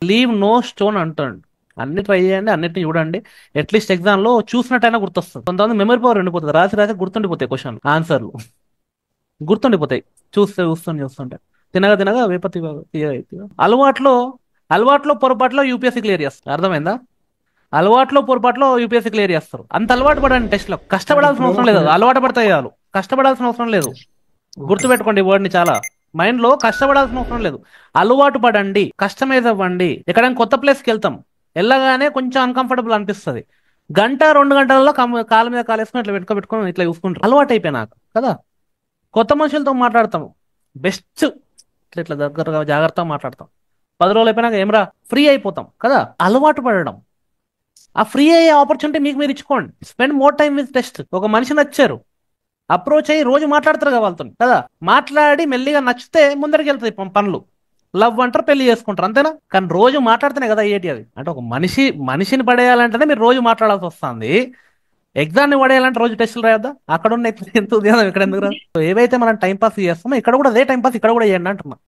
Leave no stone అంటాడు. అన్ని try చేయండి, అన్నిటిని చూడండి. అట్లీస్ట్ ఎగ్జామ్ లో చూసినట్టయినా గుర్తొస్తుంది. కొంతమంది మెమరీ పవర్ ఉండిపోతుంది, రాసి రాసి గుర్తుండిపోతాయి క్వశ్చన్ ఆన్సర్లు, గుర్తుండిపోతాయి. చూస్తే చూస్తుంటే చూస్తుంటే తినగా తినగా వేపతి అలవాట్లో అలవాట్లో పొరపాట్లో యూపీఎస్సీ క్లియర్ చేస్తారు. అర్థమైందా? అలవాట్లో పొరపాట్లో యూపీఎస్సీ క్లియర్ చేస్తారు. అంత అలవాటు పడండి టెస్ట్ లో, అంటే కష్టపడాల్సిన ఇప్పుడు అవసరం లేదు. అలవాటు పడతాయి చాలు, కష్టపడాల్సిన అవసరం లేదు. ఓకే. గుర్తుపెట్టుకోండి ఈ వర్డ్ని చాలా. మైండ్ లో కష్టపడాల్సిన అవసరం లేదు. అలవాటు పడండి, కస్టమైజ్ అవ్వండి. ఎక్కడైనా కొత్త ప్లేస్కి వెళ్తాం, వెళ్ళగానే కొంచెం అన్కంఫర్టబుల్ అనిపిస్తుంది. గంట 2 గంటలలో కాలు మీద కాలేసుకొని ఇట్లా పెట్టుకొని ఇట్లా చూసుకుంటారు, అలవాటు అయిపోయినాక కదా. కొత్త మనుషులతో మాట్లాడతాం, బెస్ట్ ఇట్లా ఇట్లా దగ్గరగా జాగ్రత్తగా మాట్లాడతాం. 10 రోజులు అయిపోయినాక ఏమరా ఫ్రీ అయిపోతాం కదా. అలవాటు పడడం, ఆ ఫ్రీ అయ్యే ఆపర్చునిటీ మీకు మీరు ఇచ్చుకోండి. Spend more time with test. ఒక మనిషి నచ్చారు, అప్రోచ్ అయ్యి రోజు మాట్లాడతారు కదా వాళ్ళతో కదా. మాట్లాడి మెల్లిగా నచ్చితే ముందరికి వెళ్తాయి పనులు. లవ్ అంటారు, పెళ్లి చేసుకుంటారు, అంతేనా? కానీ రోజు మాట్లాడితేనే కదా ఏటి అది. అంటే ఒక మనిషిని పడేయాలంటేనే మీరు రోజు మాట్లాడాల్సి వస్తుంది. ఎగ్జామ్ ని పడేయాలంటే రోజు టెస్టులు రాయొద్దా? అక్కడ ఉన్న ఎంత ఉద్యోగం ఇక్కడ ఎందుకు రాదు? సో ఏవైతే మనం టైం పాస్ చేస్తామో ఇక్కడ కూడా అదే టైం పాస్ ఇక్కడ కూడా చేయండి అంటున్నా.